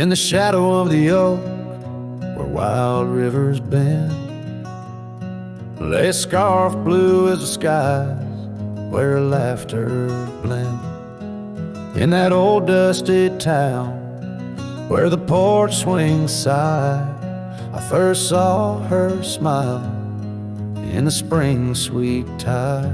In the shadow of the oak, where wild rivers bend, lay a scarf blue as the skies, where laughter blend. In that old dusty town, where the porch swings sigh, I first saw her smile in the spring sweet tide.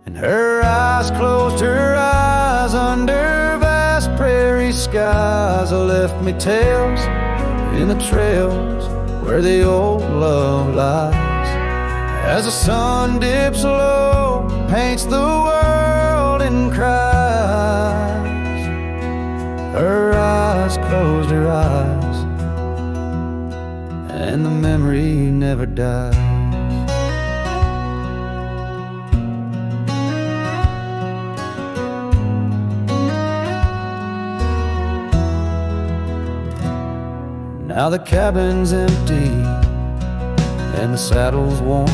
And her eyes closed, her eyes under vast prairie skies, left me tales in the trails where the old love lies. As the sun dips low, paints the world in cries, her eyes closed her eyes, and the memory never dies. Now the cabin's empty and the saddle's worn,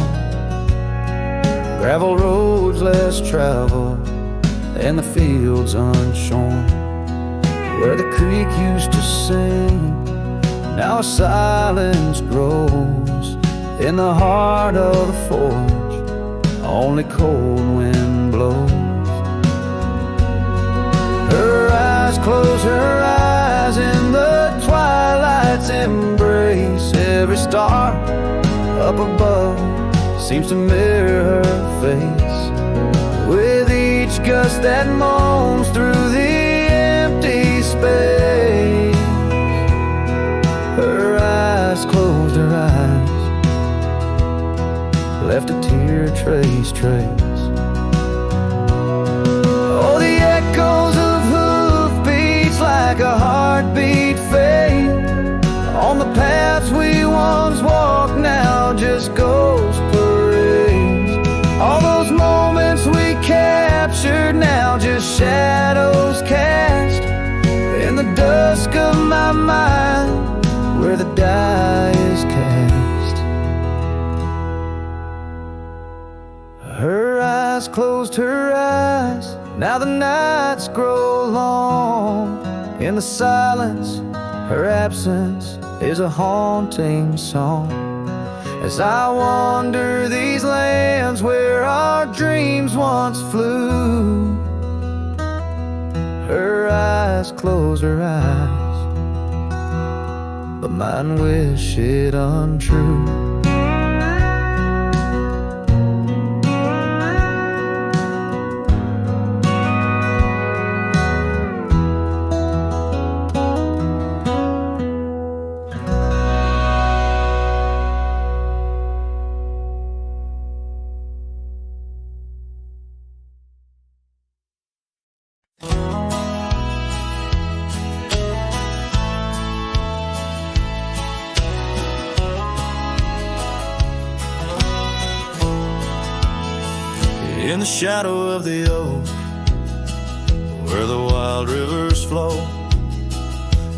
gravel roads less traveled and the fields unshorn. Where the creek used to sing, now silence grows in the heart of the forge, only cold wind blows. Her eyes close, her eyes in the twilight's embrace. Every star up above seems to mirror her face, with each gust that moans through the empty space. Her eyes closed, her eyes left a tear trace. Oh, the echoes of hoofbeats like a heartbeat fade on the paths we once walked, now just ghost parades. All those moments we captured, now just shadows cast in the dusk of my mind, where the die is cast. Her eyes closed, her eyes, now the nights grow long. In the silence, her absence is a haunting song. As I wander these lands where our dreams once flew, her eyes close, her eyes, but mine wish it untrue. In the shadow of the oak, where the wild rivers flow,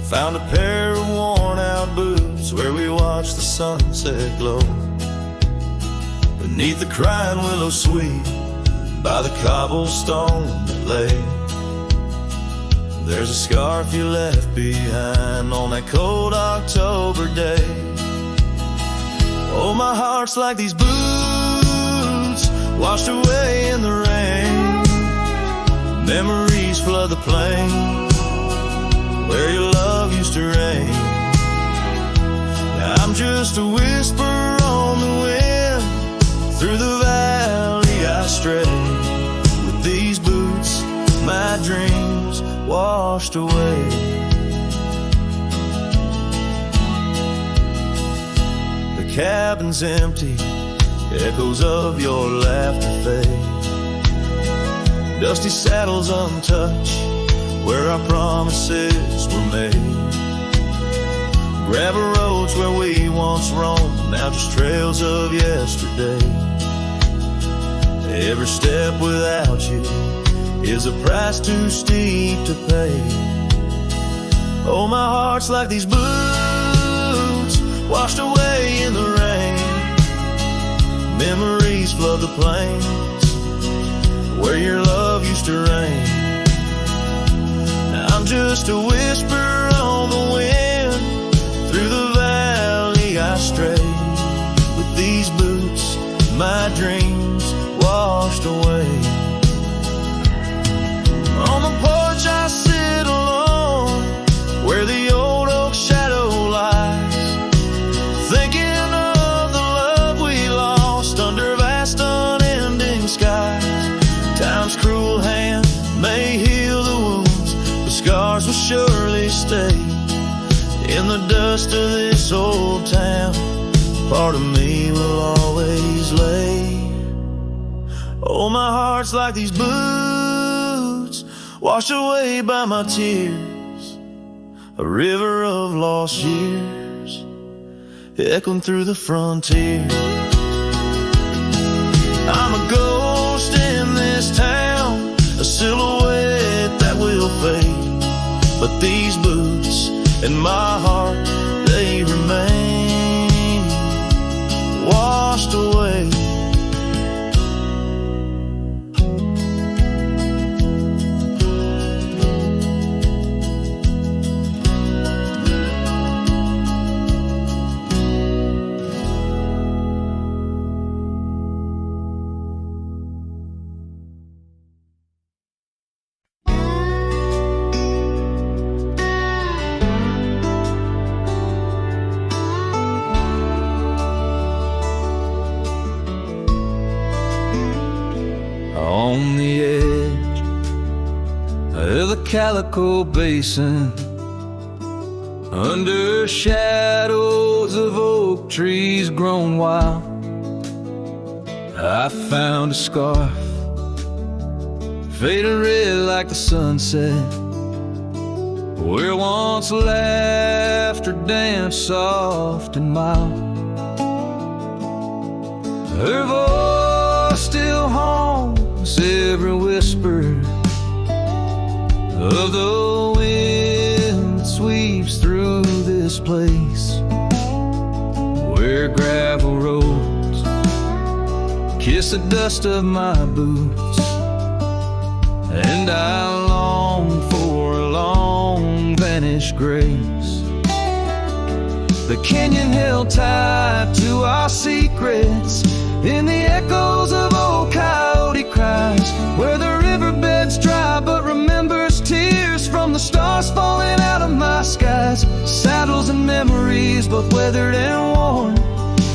found a pair of worn-out boots where we watched the sunset glow. Beneath the crying willow sweet, by the cobblestone that lay, there's a scarf you left behind on that cold October day. Oh, my heart's like these boots washed away in the rain. Memories flood the plain where your love used to reign. Now I'm just a whisper on the wind, through the valley I stray. With these boots, my dreams washed away. The cabin's empty, echoes of your laughter fade. Dusty saddles untouched, where our promises were made. Gravel roads where we once roamed, now just trails of yesterday. Every step without you is a price too steep to pay. Oh, my heart's like these boots washed away in the rain. Memories flood the plains where your love used to reign. Now I'm just just a whisper on the wind. Through the valley I stray, with these boots my dreams washed away. On the porch I sit alone, where the old oak shadow lies, thinking of the love we lost under vast unending skies. Time's cruel hand may heal the wounds, but scars will surely stay. In the dust of this old town, part of me will always lay. Oh, my heart's like these boots, washed away by my tears, a river of lost years, echoing through the frontier. I'm a ghost in this town, a silhouette that will fade, but these boots in my heart, they remain washed away. On the edge of the Calico Basin, under shadows of oak trees grown wild, I found a scarf, faded red like the sunset, where once laughter danced soft and mild. Her voice still haunts every whisper of the wind that sweeps through this place, where gravel roads kiss the dust of my boots, and I long for a long vanished grace. The canyon held tight to our secrets in the echoes of old coyote cries, where the riverbed's dry but remembers tears from the stars falling out of my skies. Saddles and memories, both weathered and worn,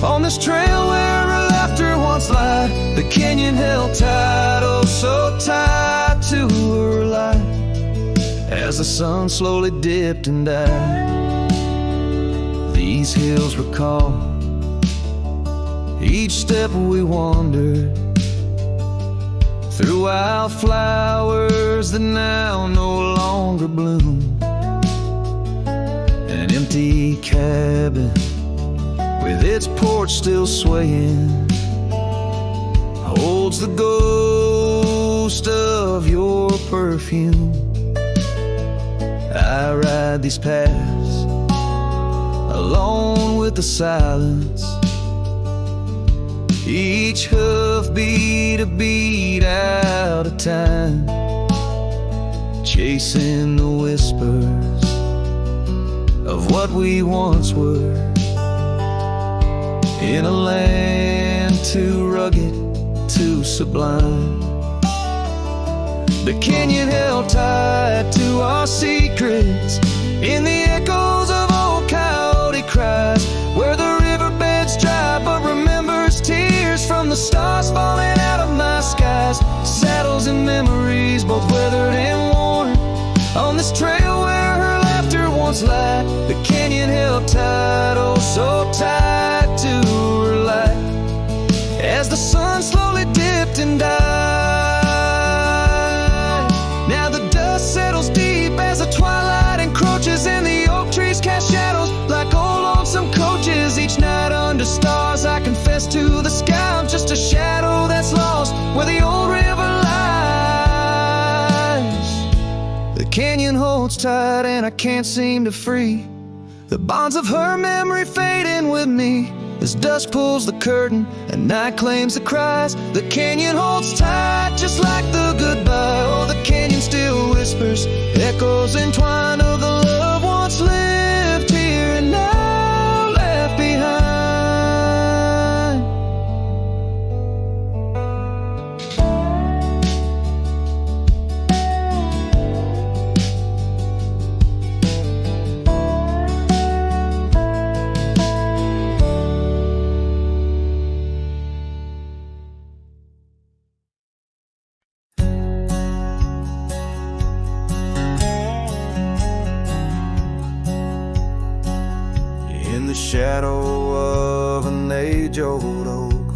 on this trail where her laughter once lied. The canyon held tight, oh so tight to her light, as the sun slowly dipped and died. These hills recall each step we wandered through wildflowers that now no longer bloom. An empty cabin with its porch still swaying holds the ghost of your perfume. I ride these paths alone with the silence, each hoofbeat a beat out of time, chasing the whispers of what we once were, in a land too rugged, too sublime. The canyon held tight to our secrets in the echoes of old coyote cries, where the riverbed's dry but remembers tears from the stars falling out of my skies. Saddles and memories, both weathered and worn, on this trail where her laughter once lied. The canyon held tight, oh so tight to her light, as the sun slowly dipped and died. Now the dust settles deep as the twilight encroaches, and the oak trees cast shadows like old lonesome coaches. Each night under stars I confess to the sky, I'm just a shadow that's lost where the old river lies. The canyon holds tight and I can't seem to free the bonds of her memory fading with me. as dusk pulls the curtain and night claims the cries. The canyon holds tight just like the goodbye. Oh, the canyon still whispers, echoes entwined of the love once lived here and now left behind. Shadow of an age-old oak,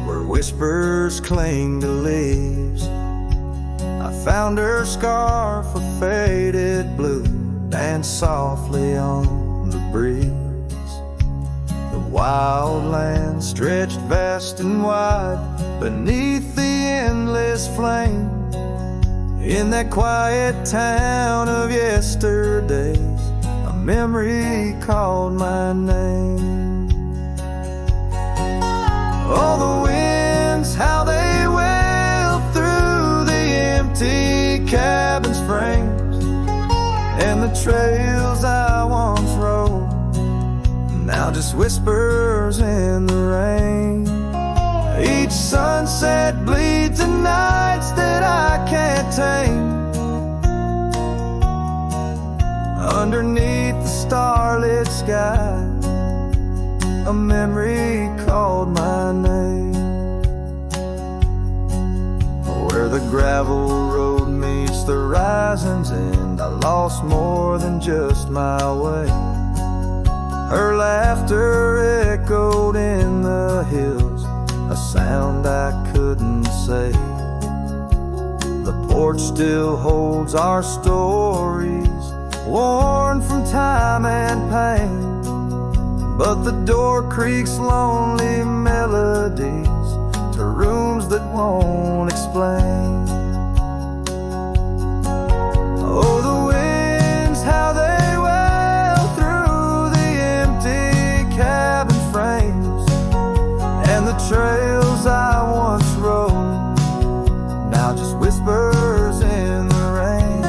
where whispers cling to leaves, I found her scarf of faded blue dance softly on the breeze. The wild land stretched vast and wide beneath the endless flame. In that quiet town of yesterdays, a memory called my name. Oh, the winds, how they wail through the empty cabin's frames, and the trails I once rode, now just whispers in the rain. Each sunset bleeds the nights that I can't tame. Underneath the starlit sky, a memory called my name. Where the gravel road meets the horizon's end, I lost more than just my way. Her laughter echoed in the hills, a sound I couldn't say. The porch still holds our stories, worn from time and pain, but the door creaks lonely melodies to rooms that won't explain. Oh, the winds, how they wail through the empty cabin frames, and the trails I once rode, now just whispers in the rain.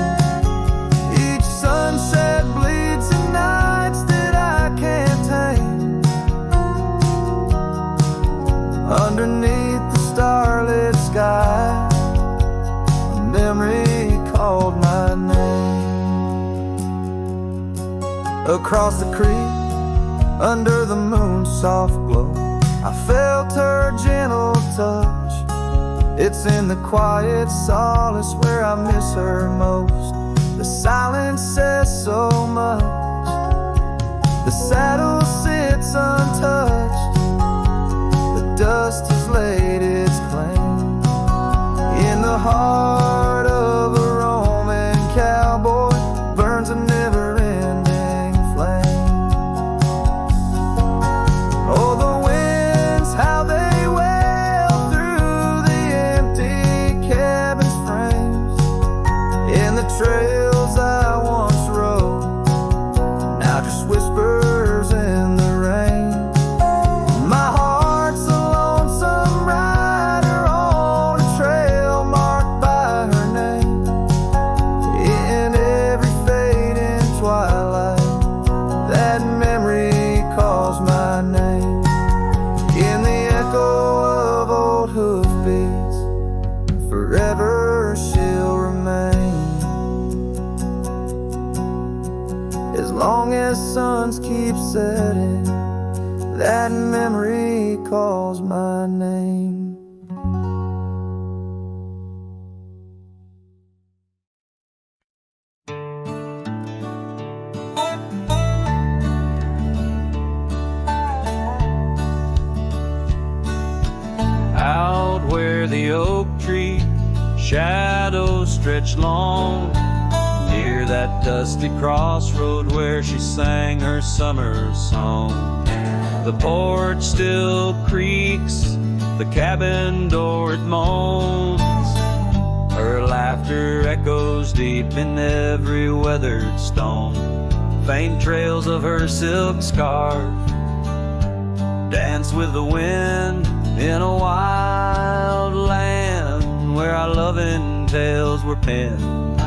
Each sunset bleeds the nights that I can't tame. Underneath the starlit sky, a memory called my name. Across the creek, under the moon's soft glow, I felt her gentle touch. It's in the quiet solace where I miss her most. The silence says so much. The saddle sits untouched. The dust has laid its claim. In the heart of a Roman cowboy burns a never-ending flame. Oh, the winds, how they wail through the empty cabin's frames, in the trails I once rode, now just whispers in the rain. My heart's a lonesome rider on a trail marked by her name. In every fading twilight, that memory calls my name. In the echo of old hoofbeats, forever she'll remain. As long as suns keep setting, that memory calls my name. Out where the oak tree shadows stretch long, near that dusty crossroad where she sang her summer song. The porch still creaks, the cabin door it moans. Her laughter echoes deep in every weathered stone. Faint trails of her silk scarf dance dance with the wind in a wild land where our loving tales were penned.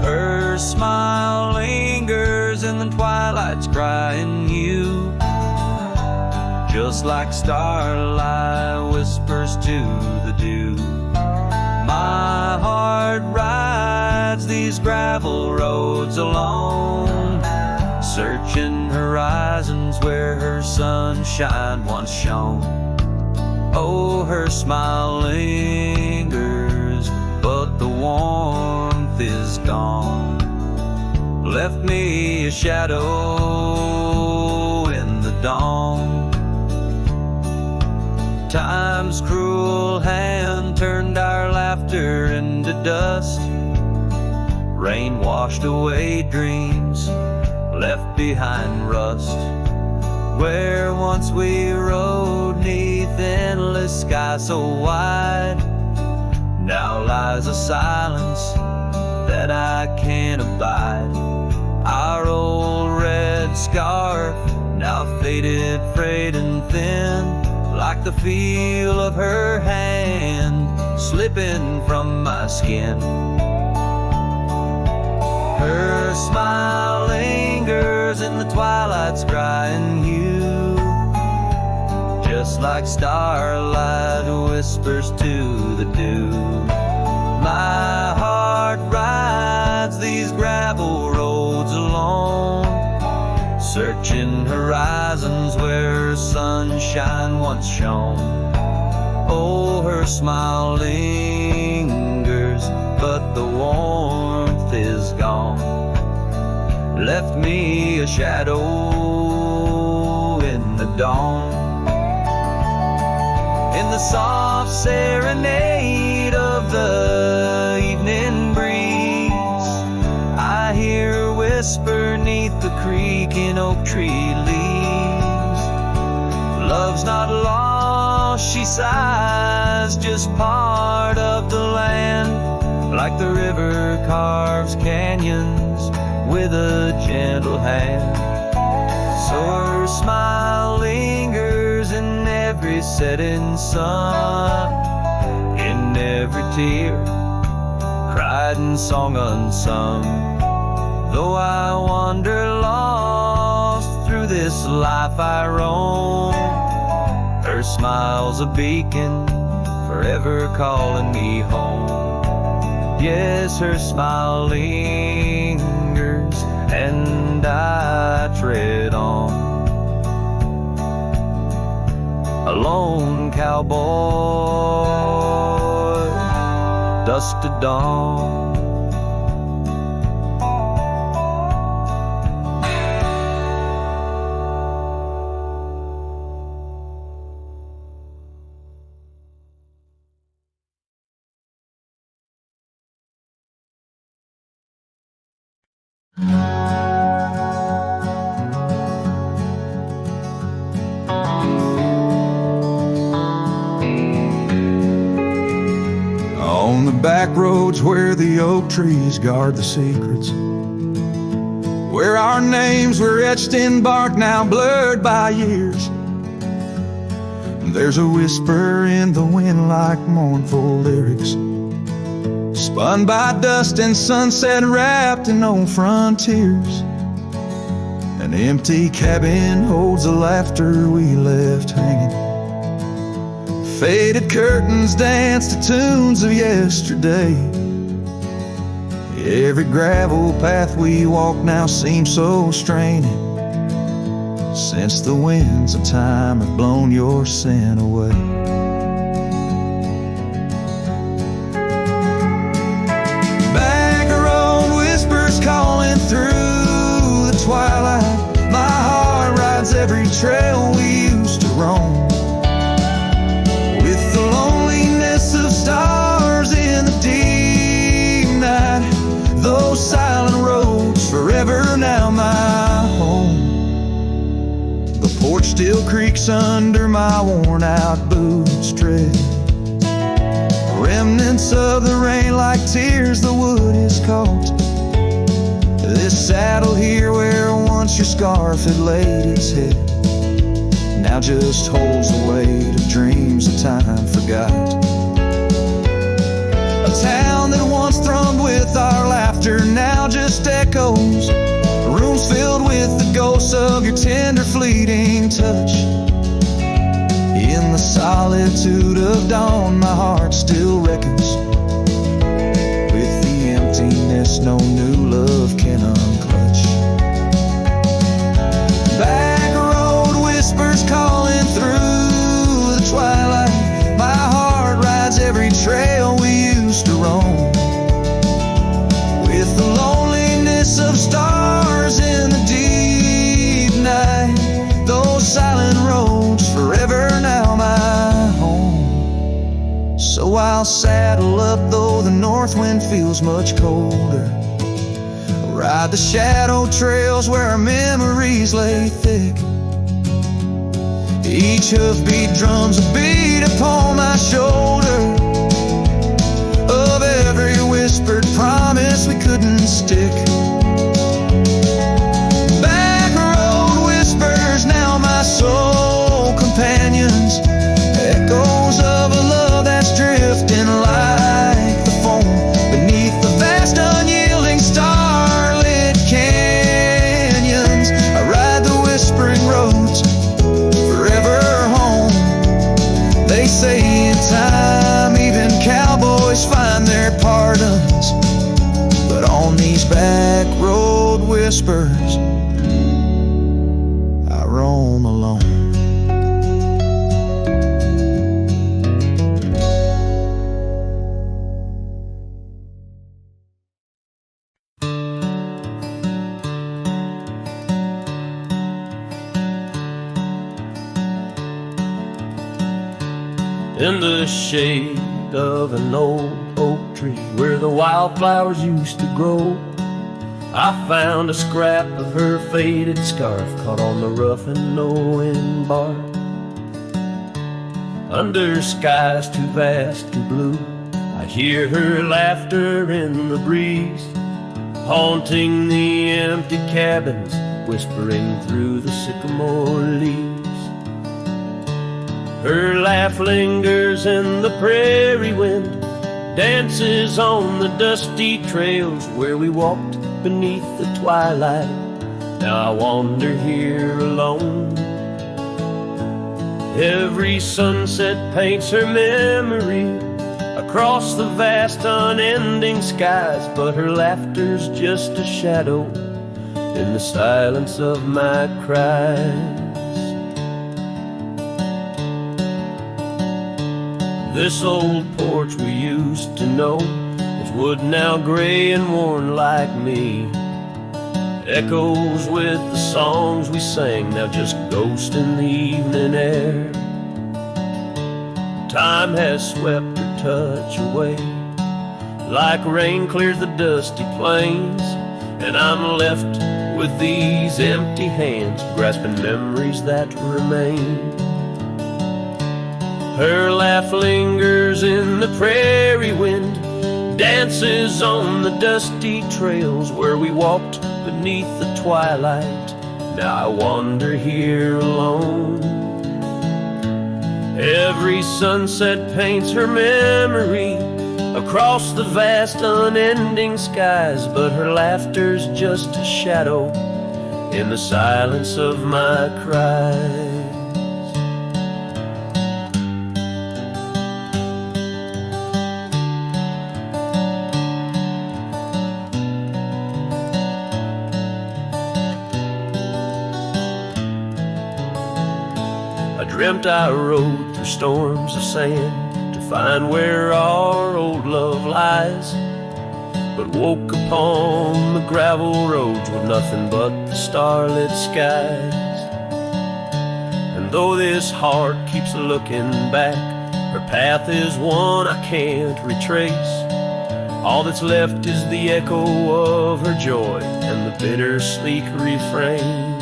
Her smile lingers in the twilight's crying hue, just like starlight whispers to the dew. My heart rides these gravel roads alone, searching horizons where her sunshine once shone. Oh, her smile lingers, but the warmth is gone. Left me a shadow in the dawn. Time's cruel hand turned our laughter into dust. Rain washed away dreams, left behind rust. Where once we rode 'neath endless sky so wide, now lies a silence that I can't abide. Our old red scarf, now faded, frayed and thin, like the feel of her hand slipping from my skin. Her smile lingers in the twilight's crying hue, just like starlight whispers to the dew. My heart rides these gravel roads alone, searching horizons where sunshine once shone. Oh, her smile lingers, but the warmth is gone. Left me a shadow in the dawn. In the soft serenade of the evening breeze, I hear her whisper 'neath the creaking oak tree leaves. Love's not lost, she sighs, just part of the land, like the river carves canyons with a gentle hand. So her smile lingers in every setting sun, in every tear cried and song unsung. Though I wander lost through this life I roam, her smile's a beacon forever calling me home. Yes, her smile lingers and I tread on. A lone cowboy, dusk to dawn. On the back roads where the oak trees guard the secrets, where our names were etched in bark now blurred by years, there's a whisper in the wind like mournful lyrics, spun by dust and sunset wrapped in old frontiers. An empty cabin holds the laughter we left hanging. Faded curtains dance to tunes of yesterday. Every gravel path we walk now seems so straining, since the winds of time have blown your sin away. Back road whispers calling through the twilight. My heart rides every trail we used to roam, with the loneliness of stars in the deep night. Those silent roads forever now my home. The porch still creaks under my worn out boots tread. Remnants of the rain like tears the wood is caught. This saddle here where once your scarf had laid its head. now just holds the weight of dreams that time forgot. A town that once thrummed with our laughter now just echoes. Rooms filled with the ghosts of your tender fleeting touch. In the solitude of dawn, my heart still reckons with the emptiness no new love can unclutch. Back road whispers calling through the twilight. My heart rides every trail we used to roam. With the loneliness of stars in the deep night, those silent roads forever now my home. So I'll saddle up though the north wind feels much colder. Ride the shadow trails where our memories lay thick. Each hoofbeat drums a beat upon my shoulder of every whispered promise we couldn't stick. Back road whispers now my soul companions, echoes of a love that's drifting like the foam beneath the vast unyielding starlit canyons. I ride the whispering roads forever home. They say in time even cowboys find their pardons, but on these back road whispers I roam alone. In the shade of an old oak tree where the wildflowers used to grow, I found a scrap of her faded scarf caught on the rough and knowing bark. Under skies too vast and blue, I hear her laughter in the breeze, haunting the empty cabins, whispering through the sycamore leaves. Her laugh lingers in the prairie wind, dances on the dusty trails where we walked beneath the twilight. Now I wander here alone. Every sunset paints her memory across the vast unending skies, but her laughter's just a shadow in the silence of my cries. This old porch we used to know is wood now gray and worn like me. Echoes with the songs we sang, now just ghosts in the evening air. Time has swept her touch away, like rain clears the dusty plains, and I'm left with these empty hands, grasping memories that remain. Her laugh lingers in the prairie wind, dances on the dusty trails where we walked beneath the twilight. Now I wander here alone. Every sunset paints her memory across the vast unending skies, but her laughter's just a shadow in the silence of my cries. Dreamt I rode through storms of sand to find where our old love lies, but woke upon the gravel roads with nothing but the starlit skies. And though this heart keeps looking back, her path is one I can't retrace. All that's left is the echo of her joy and the bittersweet refrain.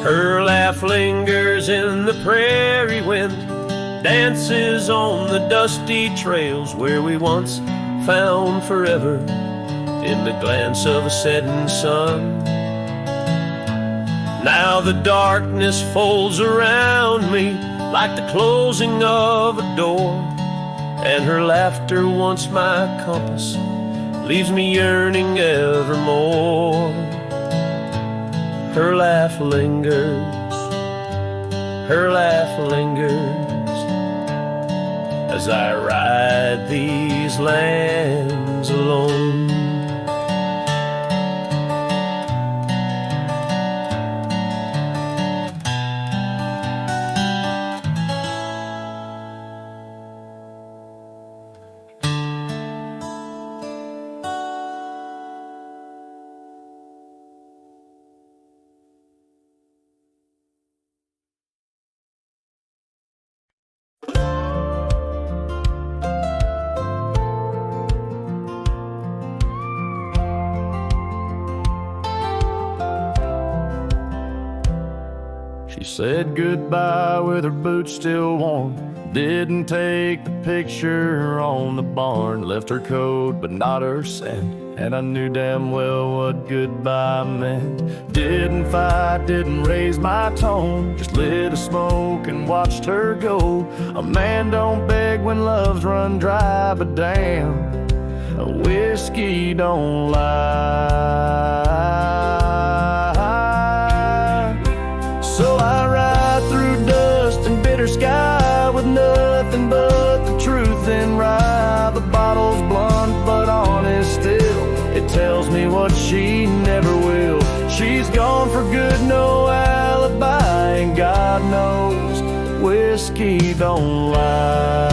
Her laugh lingers in the prairie wind, dances on the dusty trails where we once found forever in the glance of a setting sun. Now the darkness folds around me like the closing of a door, and her laughter, once my compass, leaves me yearning evermore. Her laugh lingers, her laugh lingers, as I ride these lands alone. She said goodbye with her boots still warm. Didn't take the picture on the barn. Left her coat but not her scent, and I knew damn well what goodbye meant. Didn't fight, didn't raise my tone, just lit a smoke and watched her go. A man don't beg when love's run dry, but damn, a whiskey don't lie. So I ride through dust and bitter sky with nothing but the truth in rye. The bottle's blunt but honest still. It tells me what she never will. She's gone for good, no alibi, and God knows whiskey don't lie.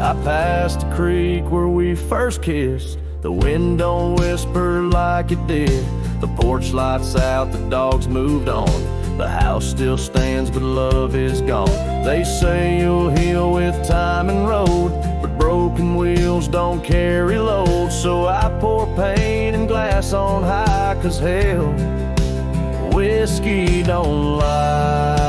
I passed the creek where we first kissed. The wind don't whisper like it did. The porch lights out, the dogs moved on. The house still stands, but love is gone. They say you'll heal with time and road, but broken wheels don't carry load. So I pour pain and glass on high, 'cause hell, whiskey don't lie.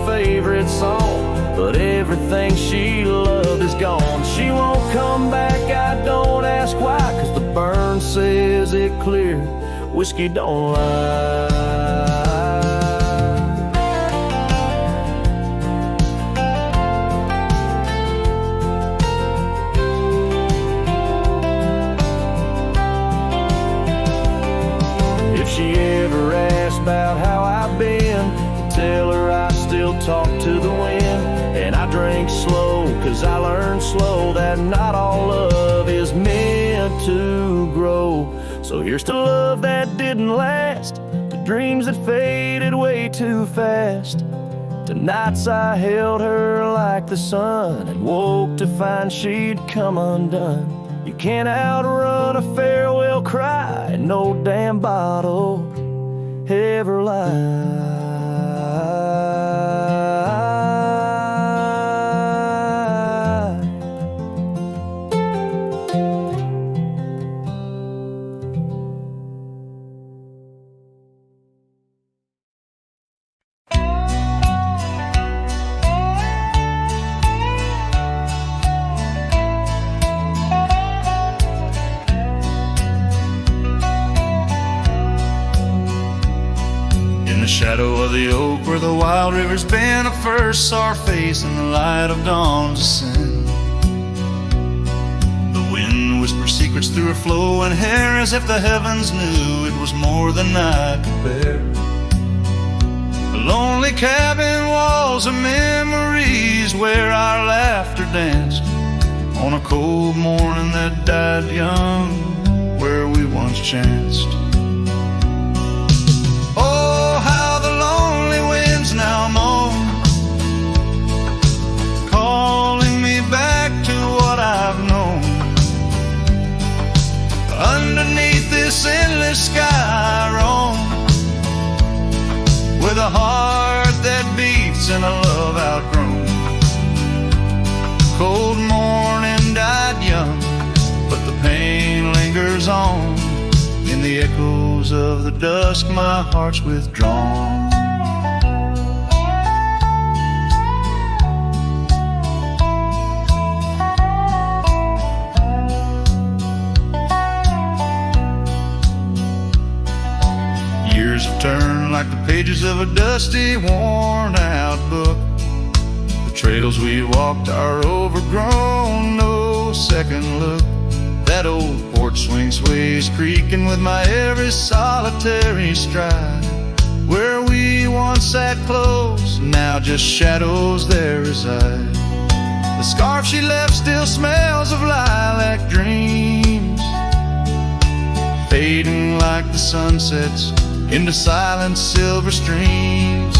Favorite song, but everything she loved is gone. She won't come back, I don't ask why, 'cause the burn says it clear, whiskey don't lie. If she ever asks about how I've been, tell her I still talk to the wind. And I drink slow, 'cause I learned slow that not all love is meant to grow. So here's to love that didn't last, to dreams that faded way too fast, to nights I held her like the sun and woke to find she'd come undone. You can't outrun a farewell cry, and no damn bottle ever lies. Shadow of the oak where the wild rivers bend, I first saw her face in the light of dawn's ascent. The wind whispered secrets through her flowing hair, as if the heavens knew it was more than I could bear. The lonely cabin walls of memories where our laughter danced on a cold morning that died young, where we once chanced. Now moan, calling me back to what I've known. Underneath this endless sky I roam, with a heart that beats and a love outgrown. Cold morning died young, lingers on. In the echoes of the dusk, my heart's withdrawn. Years have turned like the pages of a dusty, worn-out book. The trails we walked are overgrown, no second look. That old porch swing sways creaking with my every solitary stride. Where we once sat close, now just shadows there reside. The scarf she left still smells of lilac dreams, fading like the sunsets into silent silver streams.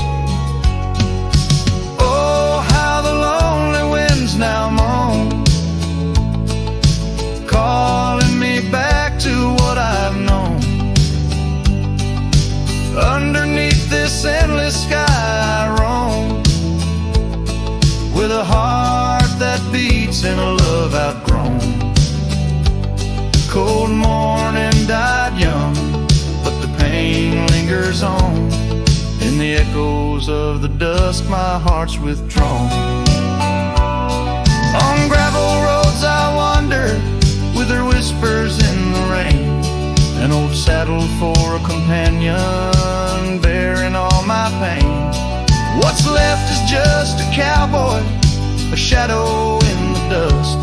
Oh, how the lonely winds now moan, calling me back to what I've known. Underneath this endless sky I roam, with a heart that beats in a love outgrown. Cold morning died young, but the pain lingers on. In the echoes of the dusk, my heart's withdrawn. On gravel roads I wander, with her whispers in the rain. An old saddle for a companion, bearing all my pain. What's left is just a cowboy, a shadow in the dust,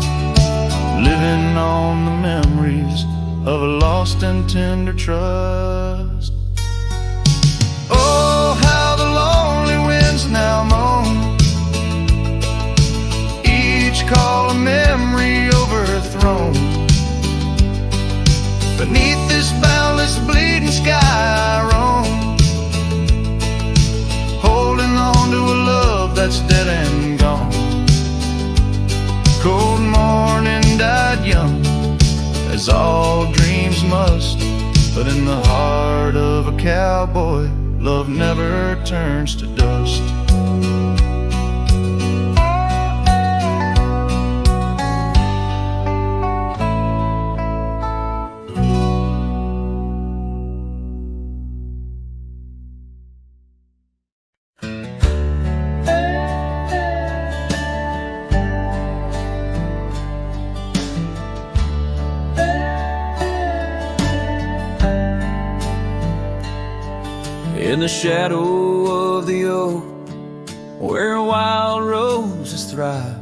living on the memories of a lost and tender trust. Oh, how the lonely winds now moan, each call a memory overthrown. Beneath this boundless bleeding sky I roam, holding on to a love that's dead and gone. Cold morning died young, as all dreams must, but in the heart of a cowboy, love never turns to dust. In the shadow of the oak, where wild roses thrive,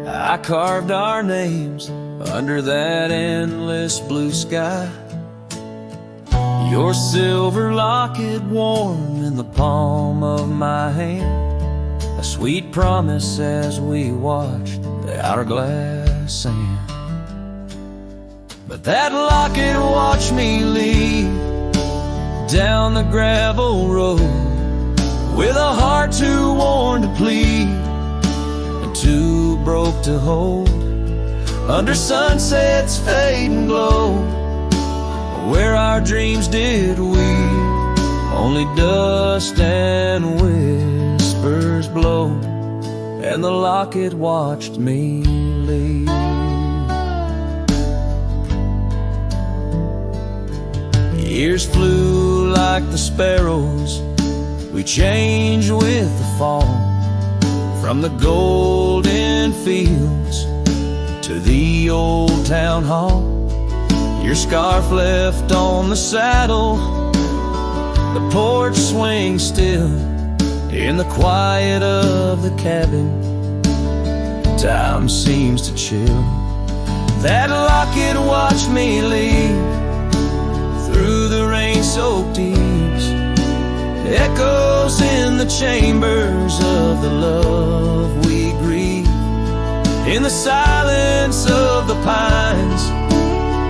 I carved our names under that endless blue sky. Your silver locket warm in the palm of my hand, a sweet promise as we watched the hourglass sand. But that locket watched me leave down the gravel road, with a heart too worn to plead and too broke to hold, under sunset's fading glow, where our dreams did weave, only dust and whispers blow, and the locket watched me leave. Years flew like the sparrows, we changed with the fall, from the golden fields to the old town hall. Your scarf left on the saddle, the porch swings still, in the quiet of the cabin, time seems to chill. That locket watched me leave through the rain-soaked eaves, echoes in the chambers of the love we grieve, in the silence of the pines,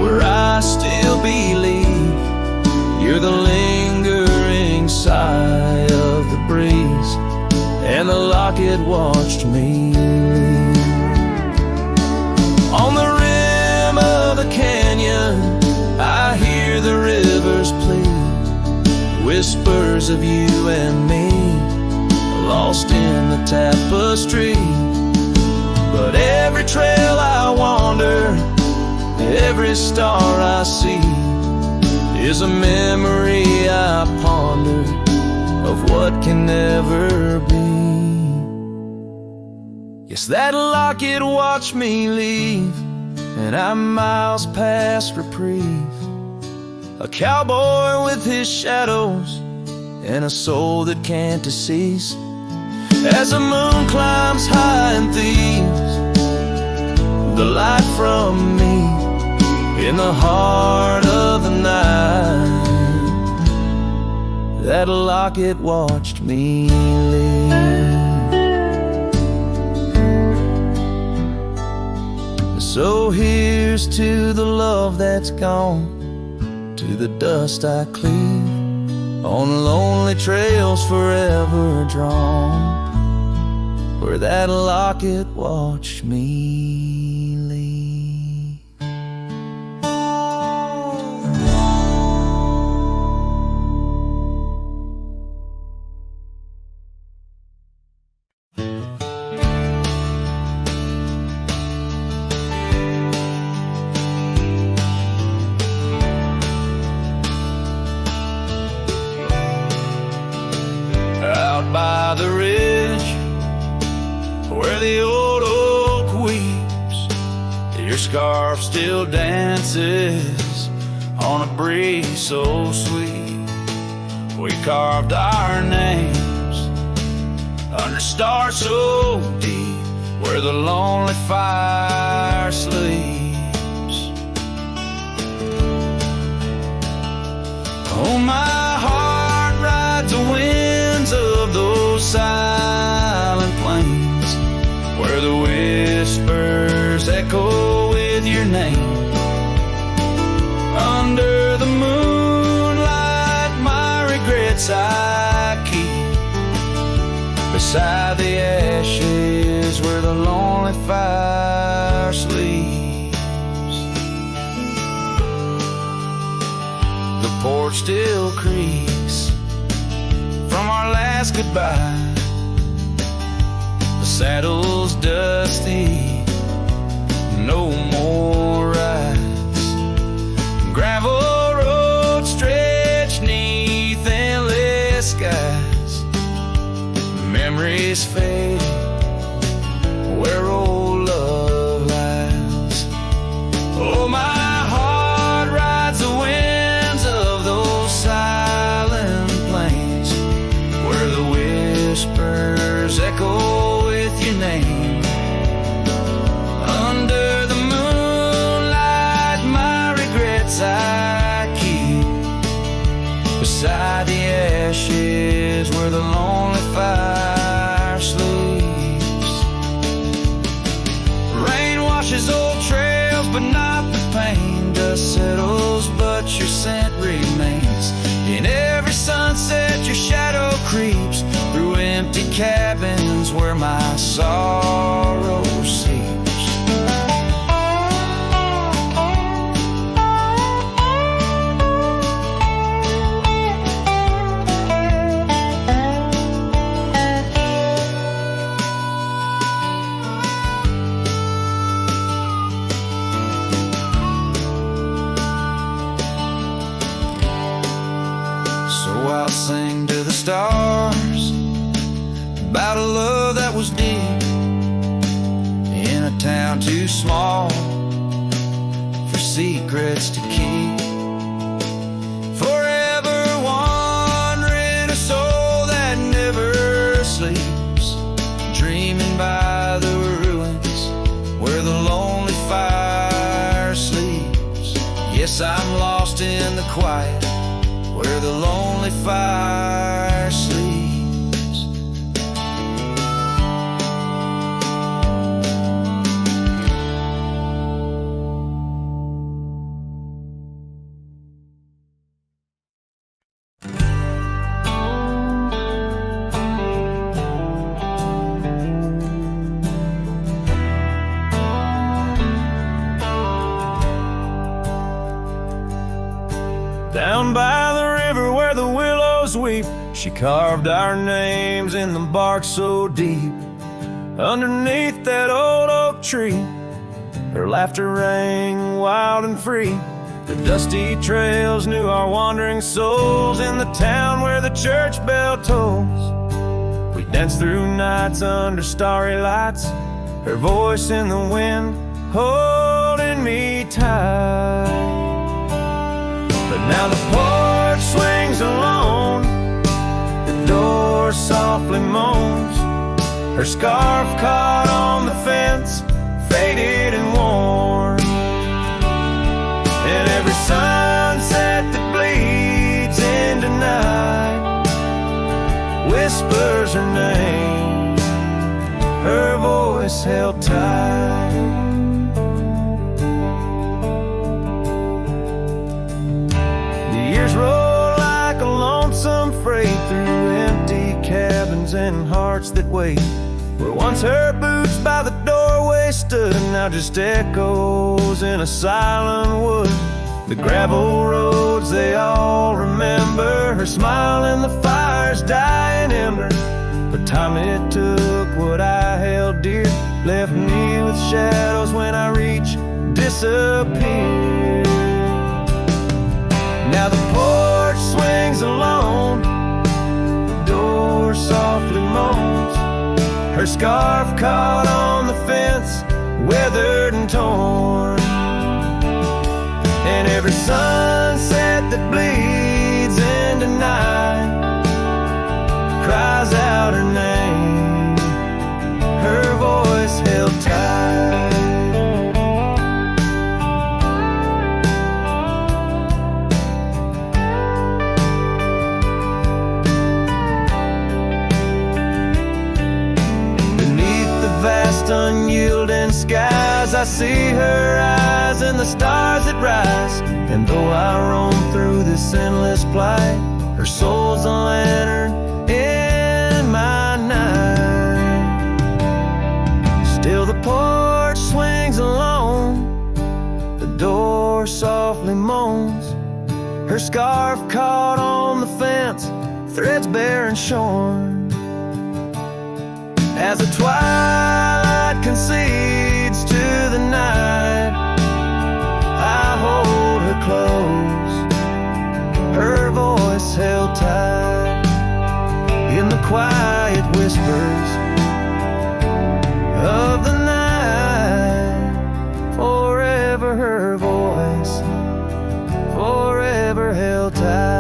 where I still believe you're the lingering sigh of the breeze, and the locket watched me leave. On the rim of the canyon I hear the rivers plead, whispers of you and me, lost in the tapestry. But every trail I wander Every star I see is a memory I ponder of what can never be. Yes, that locket watched me leave, and I'm miles past reprieve. A cowboy with his shadows and a soul that can't decease. As the moon climbs high and thieves the light from me in the heart of the night, that locket watched me leave. So here's to the love that's gone, to the dust I cleave, on lonely trails forever drawn, where that locket watched me leave. Out by the ridge where the old oak weeps, your scarf still dances on a breeze so sweet. We carved our names under stars so deep, where the lonely fire sleeps. Oh, my heart rides the winds of those silent plains, where the whispers echo with your name. Under the moonlight, my regrets I keep beside the ashes where the lonely fire sleeps. The porch still creaks from our last goodbye. The saddle's dusty, no more rides. Gravel roads stretch neath endless skies. Memories fade where old love lies. Oh, my heart rides the winds of those silent plains, where the whispers echo with your name. Under the moonlight, my regrets I keep beside the ashes where the lonely fire sleeps. Rain washes old trails, but not the pain. Dust settles, but your scent remains. In every sunset, your shadow creeps through empty cabins where my sorrow seeps. So I'll sing to the stars about a love that was deep in a town too small for secrets to keep. Forever wandering, a soul that never sleeps, dreaming by the ruins where the lonely fire sleeps. Yes, I'm lost in the quiet where the lonely fire sleeps. Down by the river where the willows weep, she carved our names in the bark so deep. Underneath that old oak tree, Her laughter rang wild and free. The dusty trails knew our wandering souls in the town where the church bell tolls. We danced through nights under starry lights, her voice in the wind holding me tight. But now the porch swings alone, the door softly moans, her scarf caught on the fence, faded and worn. And every sunset that bleeds into night whispers her name, her voice held tight. The years roll like a lonesome freight through empty cabins and hearts that wait. Where once her boots by the doorway stood, now just echoes in a silent wood. The gravel roads they all remember, her smile in the fire's dying ember. But time it took what I held dear, left me with shadows when I reach disappear. Now the porch swings alone, the door softly moans, her scarf caught on the fence, weathered and torn. And every sunset that bleeds into night cries out her name, her voice held tight. Unyielding skies, I see her eyes and the stars that rise. And though I roam through this endless plight, her soul's a lantern in my night. Still the porch swings alone, the door softly moans, her scarf caught on the fence, threads bare and shorn. As the twilight concedes to the night, I hold her close, her voice held tight. In the quiet whispers of the night, forever her voice, forever held tight.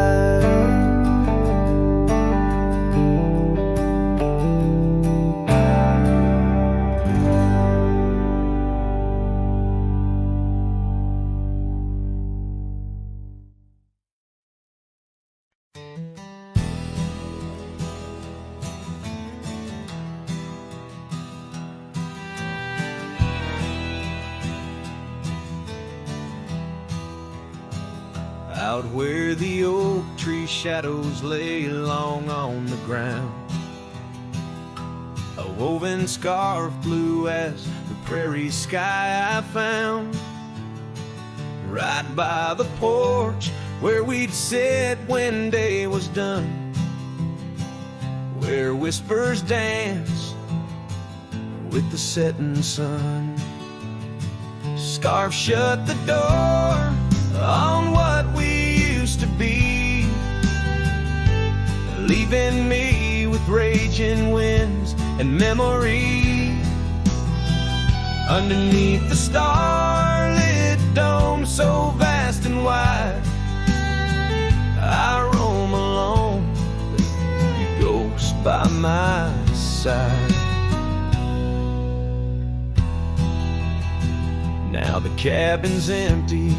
Out where the oak tree shadows lay long on the ground, a woven scarf blue as the prairie sky I found. Right by the porch where we'd sit when day was done, where whispers dance with the setting sun. Scarf shut the door on what we used to be, leaving me with raging winds and memory. Underneath the starlit dome so vast and wide, I roam alone, you ghost by my side. Now the cabin's empty,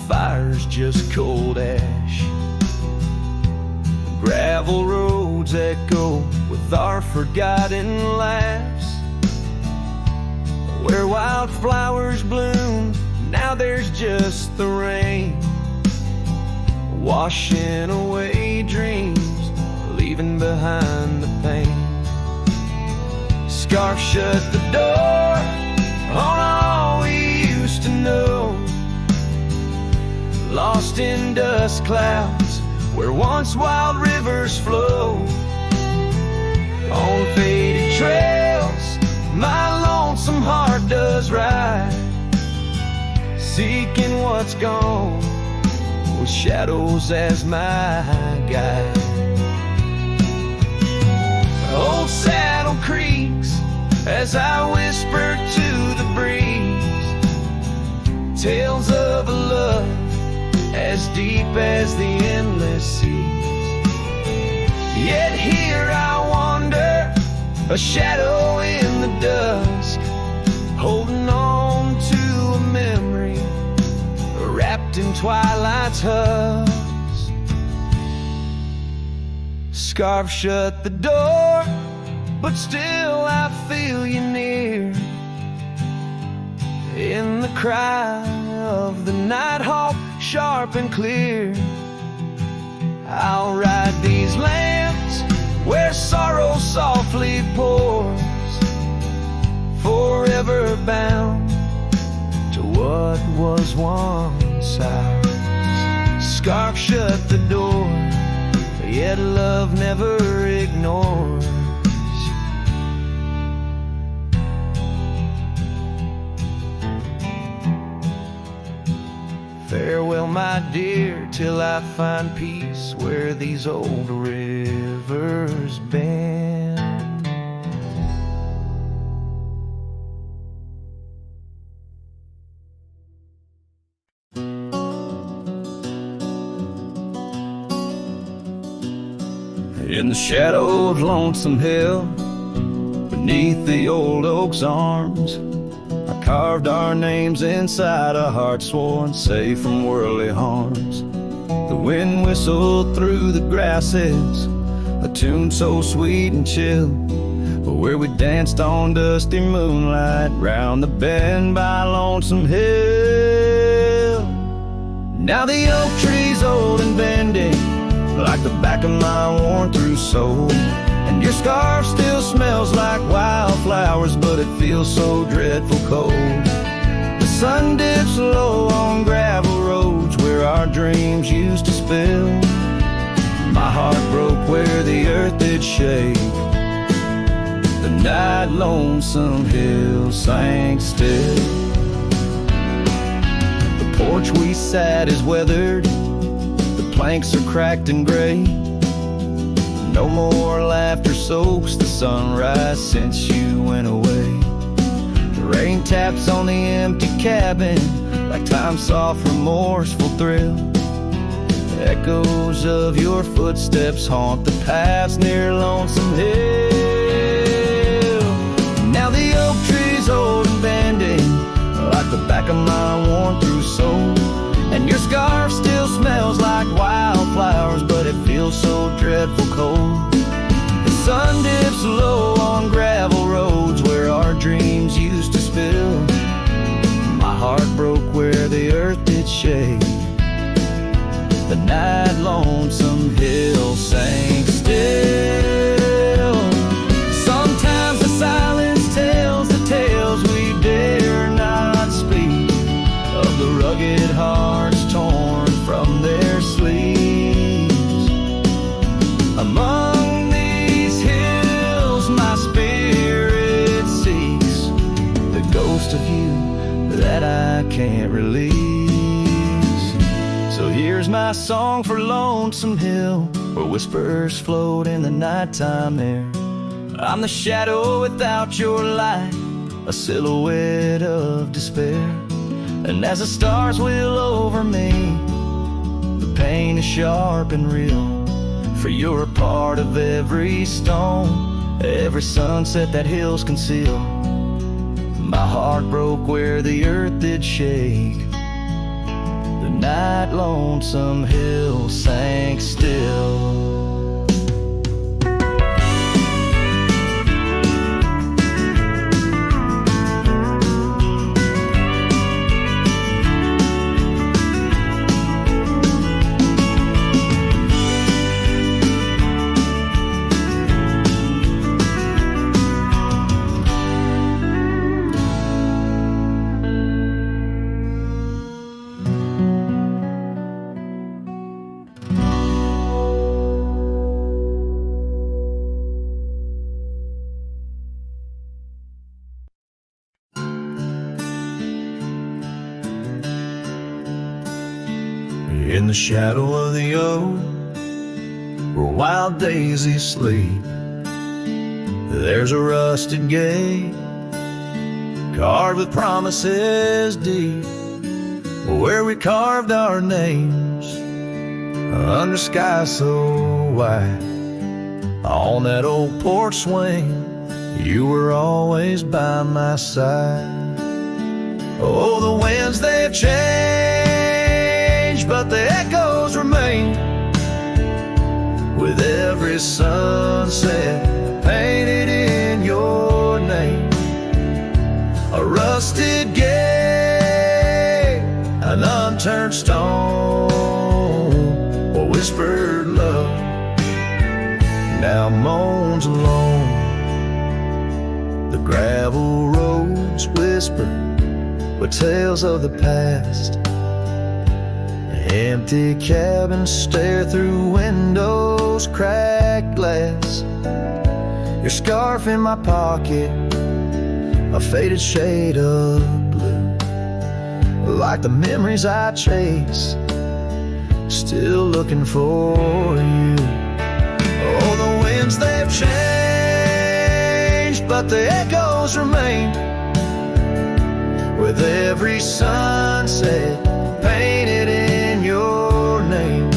fire's just cold ash. Gravel roads echo with our forgotten laughs. Where wildflowers bloom, now there's just the rain, washing away dreams, leaving behind the pain. Scarf shut the door on all we used to know, lost in dust clouds where once wild rivers flow. On faded trails, my lonesome lonesome heart does right, seeking what's gone, with shadows as my guide. Old saddle creaks as I whisper to the breeze, tales of a love as deep as the endless seas. Yet here I wander, a shadow in the dusk, holding on to a memory wrapped in twilight's husk. Scarf shut the door, but still I feel you near, in the cry of the nighthawk, sharp and clear. I'll ride these lands where sorrow softly pours, forever bound to what was once ours. Scarf shut the door, yet love never ignores. Farewell, my dear, till I find peace where these old rivers bend. In the shadow of Lonesome Hill, beneath the old oak's arms, I carved our names inside a heart sworn safe from worldly harms. The wind whistled through the grasses, a tune so sweet and chill, where we danced on dusty moonlight round the bend by Lonesome Hill. Now the oak tree's old and bending, like the back of my worn-through soul, and your scarf still smells like wildflowers, but it feels so dreadful cold. The sun dips low on gravel roads where our dreams used to spill. My heart broke where the earth did shake. The night Lonesome Hill sank still. The porch we sat is weathered, the planks are cracked and gray. No more laughter soaks the sunrise since you went away. The rain taps on the empty cabin like time's soft remorseful thrill. The echoes of your footsteps haunt the paths near Lonesome Hill. Now the oak tree's old and bending, like the back of my worn-through soul, and your scarf still smells like wildflowers, but it feels so dreadful cold. The sun dips low on gravel roads where our dreams used to spill. My heart broke where the earth did shake. The night Lonesome Hill sank still. Sometimes the silence tells the tales we dare not speak, of the rugged hearts torn from their sleeves. Among these hills my spirit seeks the ghost of you that I can't release. So here's my song for Lonesome Hill, where whispers float in the nighttime air. I'm the shadow without your light, a silhouette of despair. And as the stars wheel over me, the pain is sharp and real, for you're a part of every stone, every sunset that hills conceal. My heart broke where the earth did shake. The night Lonesome Hill sank still. In the shadow of the oak, where wild daisies sleep, there's a rusted gate carved with promises deep, where we carved our names under sky so white. On that old porch swing, you were always by my side. Oh, the winds, they've changed, but the echoes remain. With every sunset painted in your name, a rusted gate, an unturned stone, a whispered love now moans alone. The gravel roads whisper with tales of the past. Empty cabins stare through windows, cracked glass. Your scarf in my pocket, a faded shade of blue, like the memories I chase, still looking for you. Oh, the winds, they've changed, but the echoes remain. With every sunset painted in your name,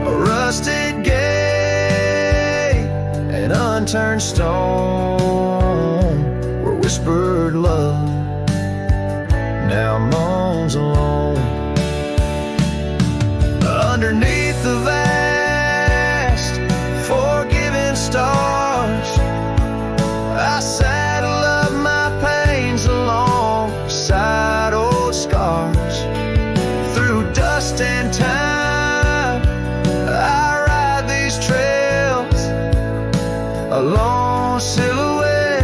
a rusted gate, an unturned stone, where whispered love now moans alone. Underneath the vast, forgiving stars, I saddle up my pains alongside old scars. Through dust and time, I ride these trails, a lone silhouette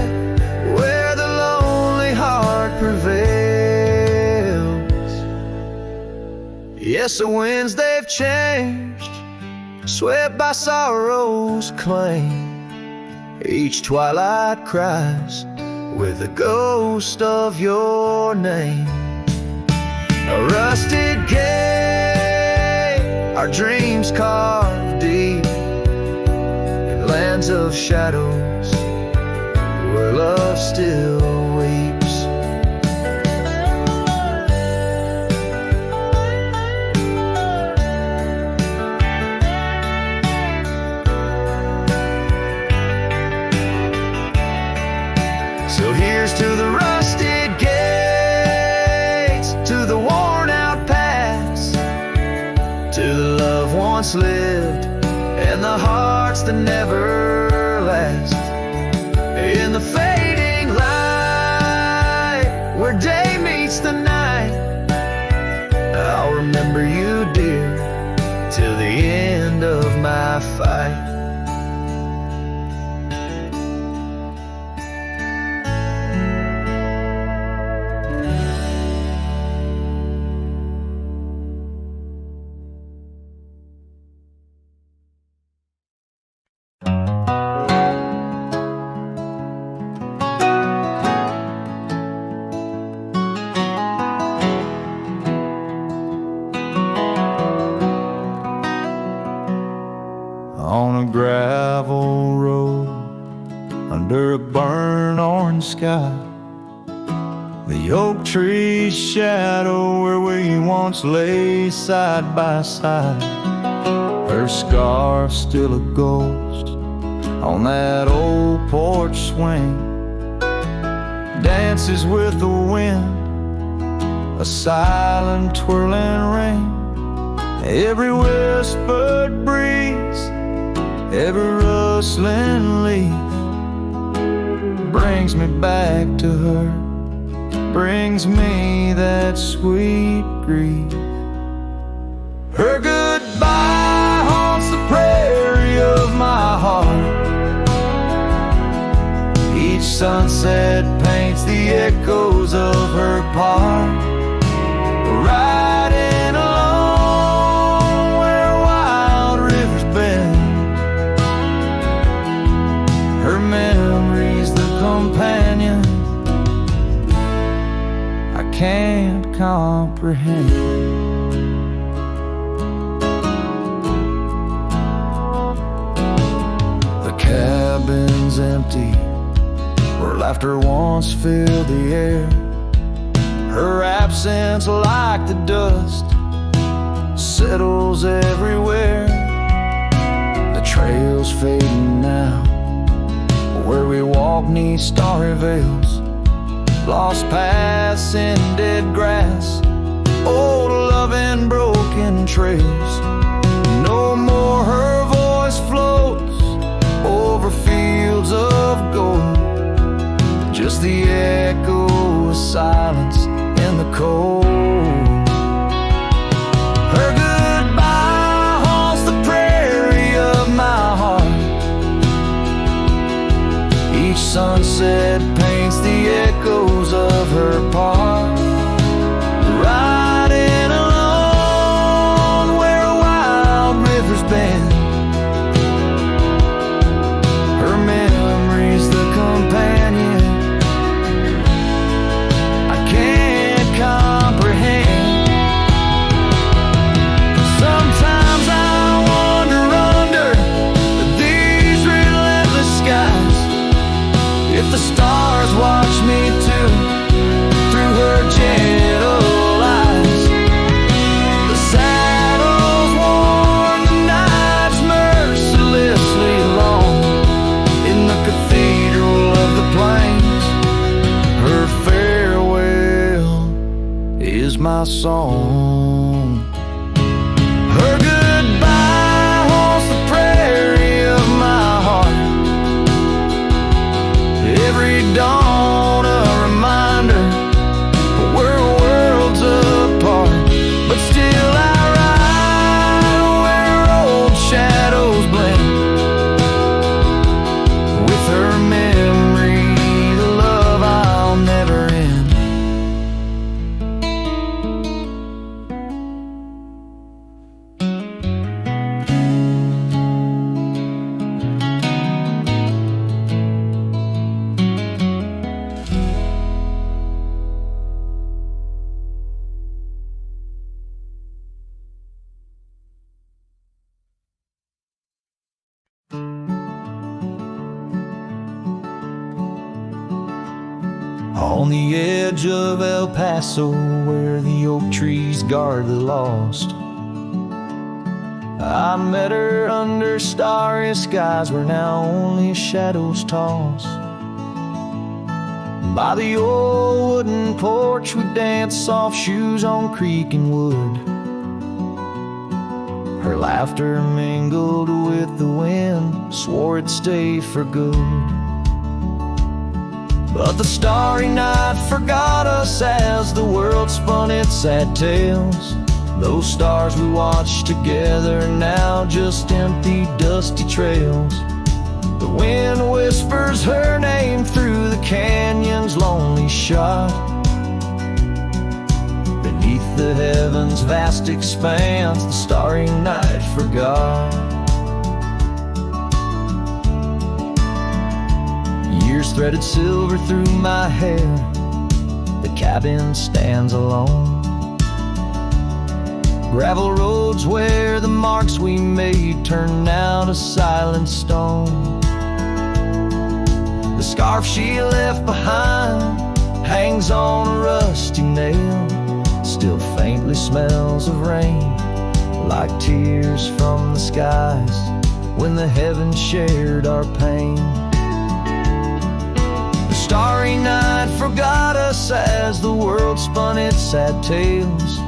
where the lonely heart prevails. Yes, the winds, they've changed, swept by sorrow's claim. Each twilight cries with the ghost of your name. A rusted gate, our dreams carved deep in lands of shadows where love still weeps. So here's to the rusted gates, to the worn out paths, to the love once lived and the hearts that never last. In the fading light, where day meets the night, I'll remember you, dear, till the end of my fight. On a gravel road under a burnt orange sky, the oak tree's shadow where we once lay side by side. Her scarf's still a ghost on that old porch swing, dances with the wind, a silent twirling ring. Every whispered breeze, every rustling leaf brings me back to her, brings me that sweet grief. Her goodbye haunts the prairie of my heart. Each sunset paints the echoes of her part, riding along where wild rivers bend. Her memory's the companion I can't comprehend. stands empty, where laughter once filled the air. Her absence, like the dust, settles everywhere. The trail's fading now, where we walk neath starry veils, lost paths in dead grass, old love and broken trails. No more her voice floats over fields of gold, just the echo of silence in the cold. Her goodbye haunts the prairie of my heart. Each sunset paints the echoes of her part. Riding along where wild rivers bend, her memory's the companion I can't comprehend. Sometimes I wander under these relentless skies. If the stars watch me too, through her gentle eyes, the saddles worn, the nights mercilessly long, in the cathedral of the plains, her farewell is my song. Her goodbye haunts the prairie of my heart. Every dawn a reminder we're worlds apart, but still I ride where old shadows blend. With her memory, the love I'll never end. On the edge of El Paso, where the oak trees guard the lost, I met her under starry skies where now only shadows toss. By the old wooden porch we danced, soft shoes on creek and wood. Her laughter mingled with the wind, swore it'd stay for good. But the starry night forgot us as the world spun its sad tales. Those stars we watched together now just empty, dusty trails. The wind whispers her name through the canyon's lonely shot. Beneath the heavens' vast expanse, the starry night forgot. Years threaded silver through my hair, the cabin stands alone. Gravel roads where the marks we made turn now to silent stone. The scarf she left behind hangs on a rusty nail, still faintly smells of rain, like tears from the skies when the heavens shared our pain. The starry night forgot us as the world spun its sad tales.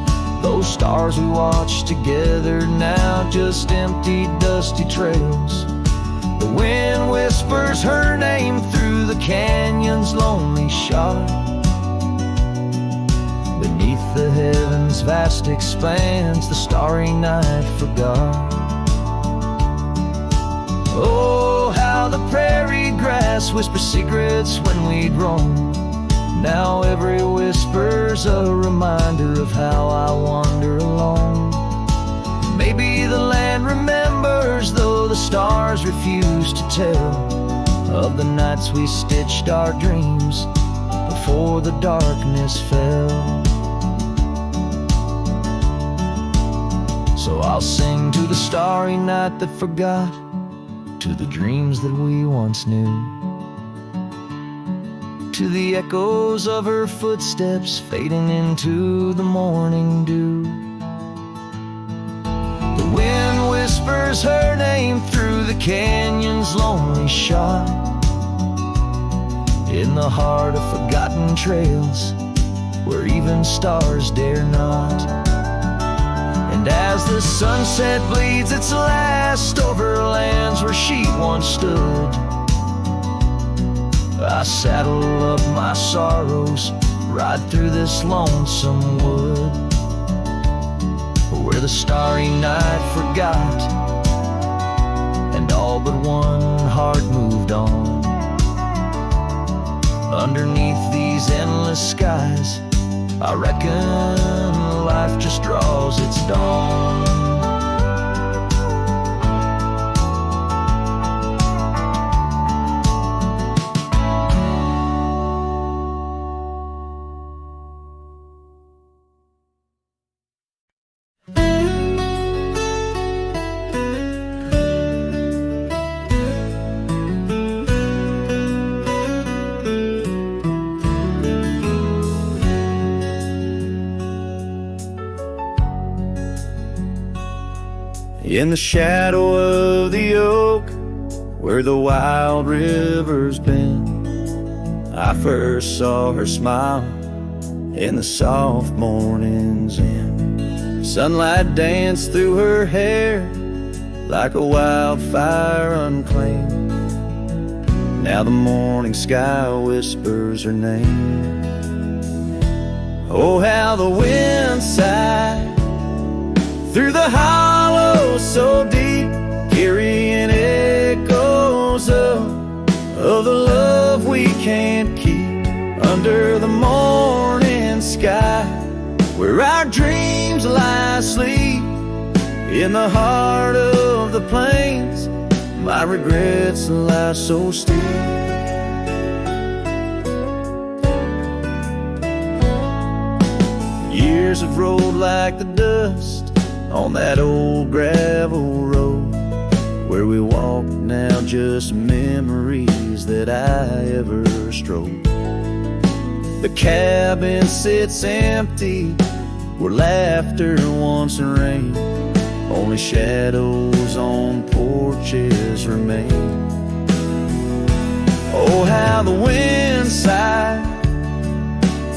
Those stars we watched together now just empty, dusty trails. The wind whispers her name through the canyon's lonely shot. Beneath the heavens' vast expanse, the starry night forgot. Oh, how the prairie grass whispers secrets when we'd roam. Now every whisper's a reminder of how I wander alone. Maybe the land remembers, though the stars refuse to tell, of the nights we stitched our dreams before the darkness fell. So I'll sing to the starry night that forgot, to the dreams that we once knew. to the echoes of her footsteps fading into the morning dew. The wind whispers her name through the canyon's lonely shot, in the heart of forgotten trails where even stars dare not. And as the sunset bleeds its last over lands where she once stood, I saddle up my sorrows, ride through this lonesome wood, where the starry night forgot and all but one heart moved on. Underneath these endless skies, I reckon life just draws its dawn. In the shadow of the oak, where the wild river's been, I first saw her smile in the soft morning's end. Sunlight danced through her hair like a wildfire unclaimed. Now the morning sky whispers her name. Oh, how the wind sighed through the hollow so deep, carrying echoes of the love we can't keep. Under the morning sky, where our dreams lie asleep, in the heart of the plains, my regrets lie so steep. Years have rolled like the dust on that old gravel road, where we walk now, just memories that I ever strode. The cabin sits empty where laughter once reigned, only shadows on porches remain. Oh, how the wind sighed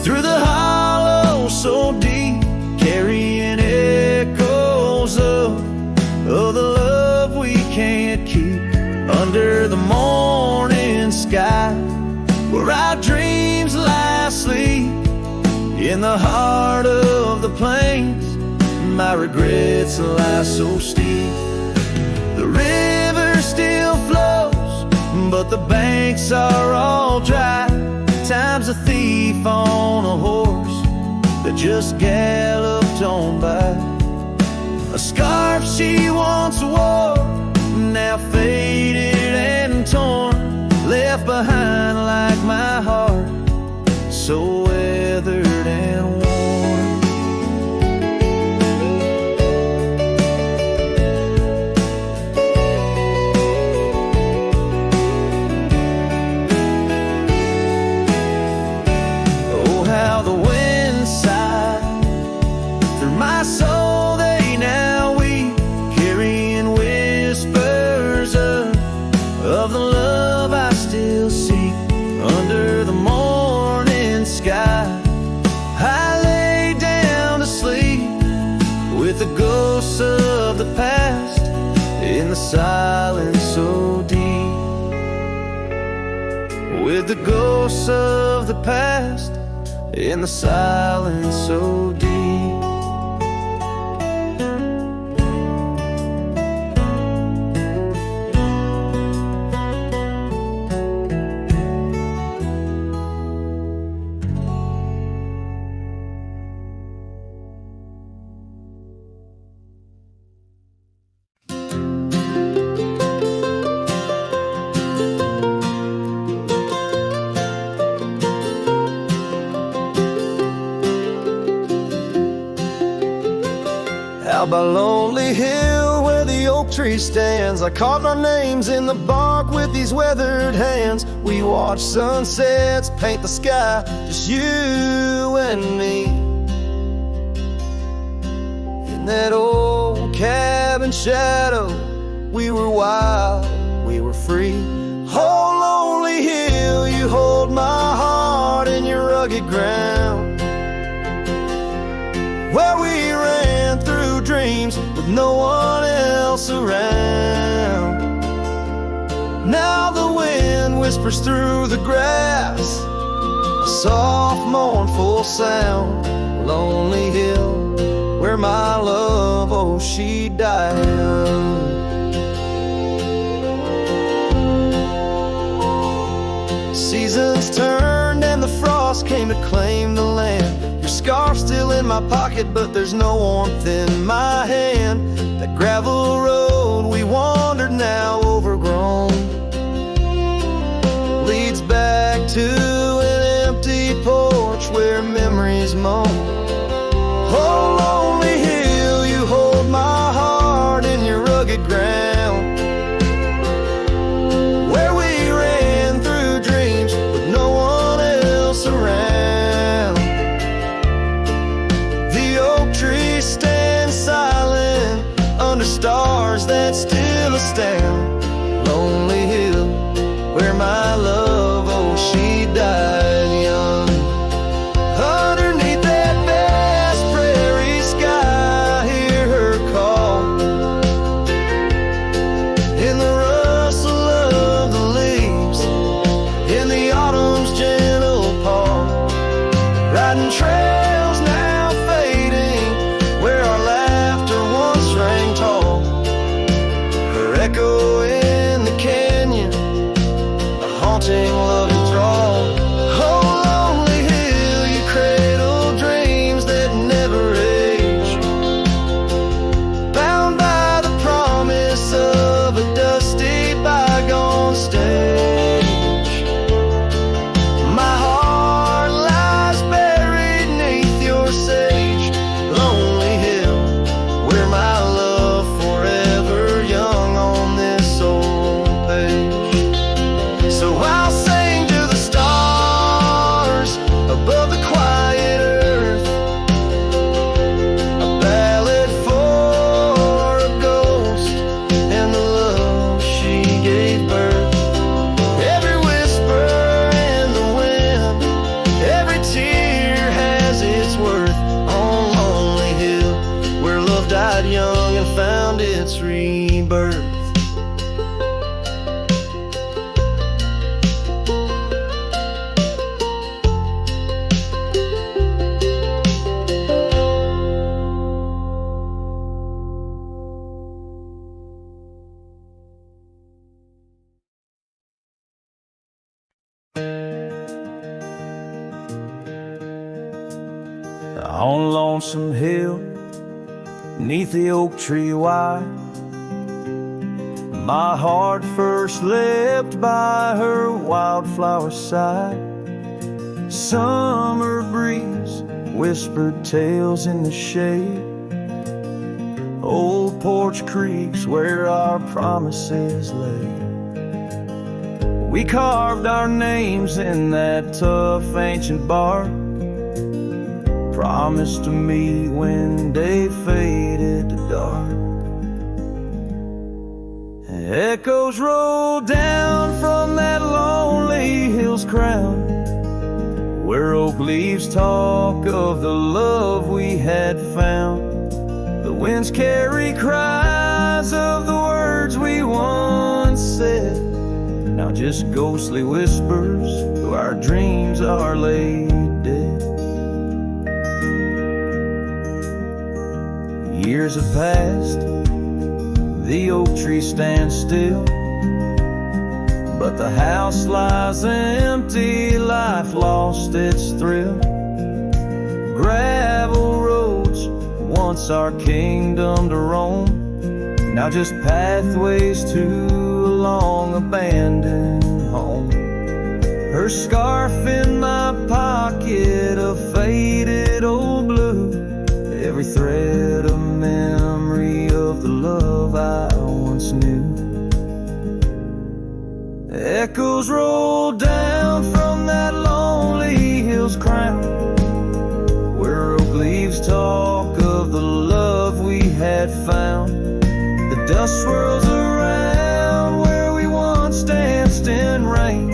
through the hollow so deep, carrying echoes of the love we can't keep. Under the morning sky, where our dreams lie asleep, in the heart of the plains, my regrets lie so steep. The river still flows, but the banks are all dry. Time's a thief on a horse that just galloped on by. A scarf she once wore, now faded and torn, left behind like my heart, so weathered and worn. Oh, how the wind sighed through my soul, they now weep, carrying whispers of the love I still seek. Under the morning sky, I lay down to sleep, with the ghosts of the past in the silence so deep. With the ghosts of the past in the silence so deep. Out by Lonely Hill where the oak tree stands, I carved our names in the bark with these weathered hands. We watched sunsets paint the sky, just you and me. In that old cabin shadow, we were wild, we were free. Oh, Lonely Hill, you hold my heart in your rugged ground, where we ran through dreams with no one else around. Now the wind whispers through the grass, a soft mournful sound. Lonely Hill, where my love, oh, she died young. Seasons turned and the frost came to claim the land. Your scarf's still in my pocket, but there's no warmth in my hand. That gravel road we wandered, now overgrown, leads back to an empty porch where memories moan. Oh, Lonely Hill, you hold my heart in your rugged ground, where we ran through dreams with no one else around. The oak tree stands silent under stars that still astound. Lonely Hill, where my love, oh, she died young. Underneath that vast prairie sky, I hear her call. In the rustle of the leaves, in the autumn's gentle paw, riding trails now fading, where our laughter once rang tall. Her echo in the canyon, a haunting love enthrall. Oh, Lonely Hill, you cradle dreams that never age, bound by the promise of a dusty bygone stage. My heart lies buried neath your sage. Lonely Hill, where my love forever young on this old page. So I'll sing to the stars above the quiet earth, a ballad for a ghost and the love she gave birth. Every whisper in the wind, every tear has its worth. On Lonely Hill, where love died young and found its rebirth. On Lonesome Hill, neath the oak tree wide, my heart first leapt by her wildflower side. Summer breeze whispered tales in the shade, old porch creeks where our promises lay. We carved our names in that tough ancient bark, promised to meet when day faded to dark. Echoes roll down from that Lonely Hill's crown, where oak leaves talk of the love we had found. The winds carry cries of the words we once said, now just ghostly whispers, though our dreams are laid dead. Years have passed, the oak tree stands still, but the house lies empty, life lost its thrill. Gravel roads, once our kingdom to roam, now just pathways to a long abandoned home. Her scarf in my pocket, a faded old blue, every thread a memory of the love I once knew. Echoes roll down from that lonely hill's crown, where oak leaves talk of the love we had found. The dust swirls around where we once danced in rain.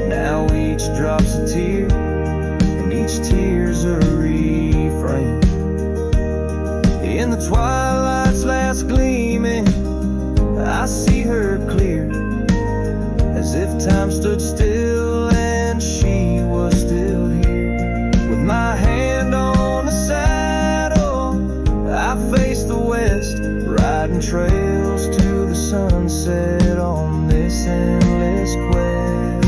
Now each drop's a tear, and each tear's a refrain. In the twilight's last gleaming, I see her clear, as if time stood still and she was still here. With my hand on the saddle, I face the west, riding trails to the sunset on this endless quest.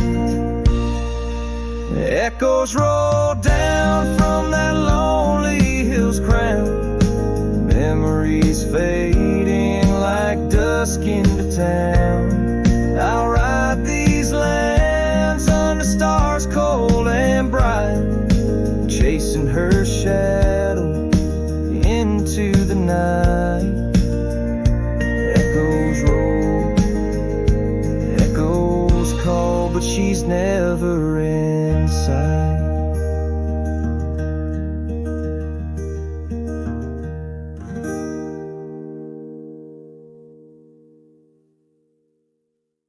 Echoes roll down from that lonely hill's crown, memories fading like dusk into town.